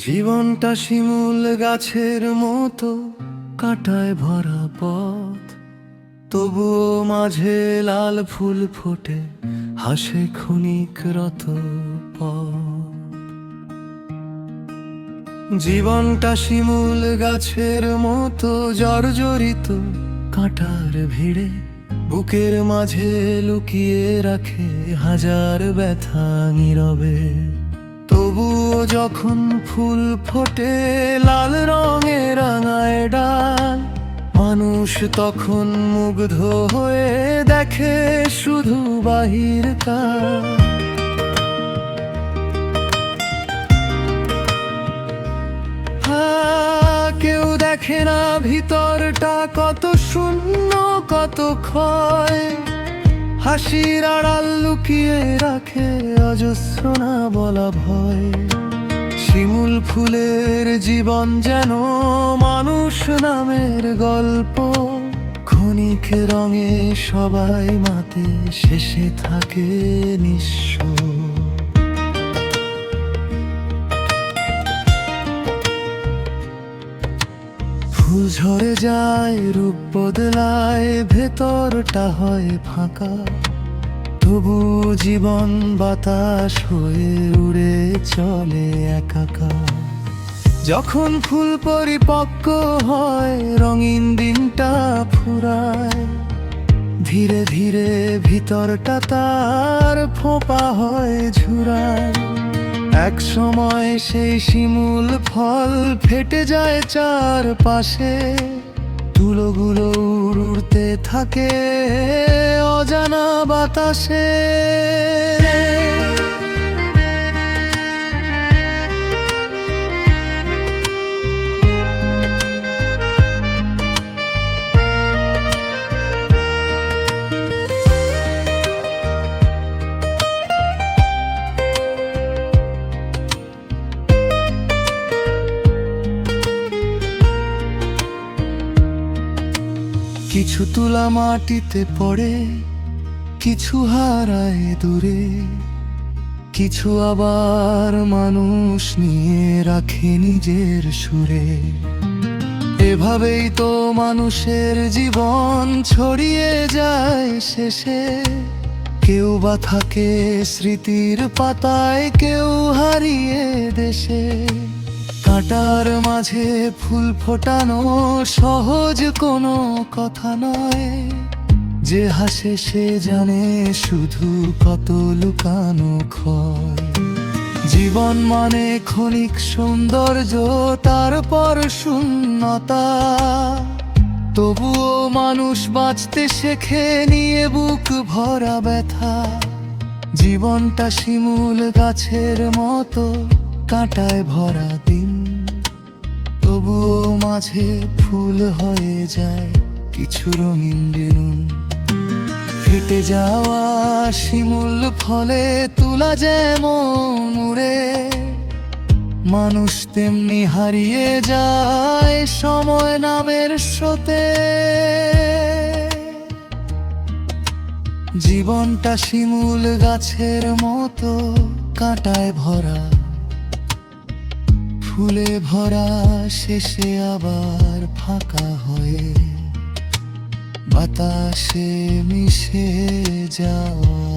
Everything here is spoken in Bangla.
জীবনটা শিমুল গাছের মতো কাঁটায় ভরা পথ, তবুও মাঝে লাল ফুল ফোটে, হাসে ক্ষণিক রত পথ। জীবনটা শিমুল গাছের মতো জর্জরিত কাঁটার ভিড়ে, বুকের মাঝে লুকিয়ে রাখে হাজার ব্যথা নীরবে। তবুও যখন ফুল ফোটে লাল রঙে রাঙায় ডাল, মানুষ তখন মুগ্ধ হয়ে দেখে শুধু বাহিরটা। কেউ দেখে না ভিতরটা কত শূন্য, কত ক্ষয়। হাসির আড়াল লুকিয়ে রাখে অজস্র না বলা ভয়। শিমুল ফুলের জীবন যেন মানুষ নামের গল্প, ক্ষণিক রঙে সবাই মাতে, শেষে থাকে নিঃস্ব। ফুল ঝরে যায়, রূপ বদলায়, ভেতরটা হয় ফাঁকা। তবু জীবন বাতাস হয়ে উড়ে চলে একাকা। যখন ফুল পরিপক্ক হয়, রঙিন দিনটা ফুরায়, ধীরে ধীরে ভিতরটা তার ফোঁপা হয় ঝুরায়। এক সময় সেই শিমুল ফল ফেটে যায় চারপাশে, তুলোগুলো উড়তে থাকে অজানা বাতাসে। কিছু তুলা মাটিতে পড়ে, কিছু হারায় দূরে, কিছু আবার মানুষ নিয়ে রাখে নিজের সুরে। এভাবেই তো মানুষের জীবন ছড়িয়ে যায় শেষে। কেউ বা থাকে স্মৃতির পাতায়, কেউ হারিয়ে দেশে। কাঁটার মাঝে ফুল ফোটানো সহজ কোনো কথা নয়, যে হাসে সে জানে শুধু কত লুকানো ক্ষয়। জীবন মানে ক্ষণিক সৌন্দর্য, তারপর শূন্যতা। তবুও মানুষ বাঁচতে শেখে নিয়ে বুক ভরা ব্যথা। জীবনটা শিমুল গাছের মতো কাঁটায় ভরা দিন, তবুও মাঝে ফুল হয়ে যায় কিছু রঙিন দিন। ফেটে যাওয়া শিমুল ফলে তুলা যেমন উড়ে, মানুষ তেমনি হারিয়ে যায় সময় নামের স্রোতে। জীবনটা শিমুল গাছের মতো কাঁটায় ভরা, ফুলে ভরা, শেষে আবার ফাঁকা হয়ে বাতাসে মিশে যাওয়া।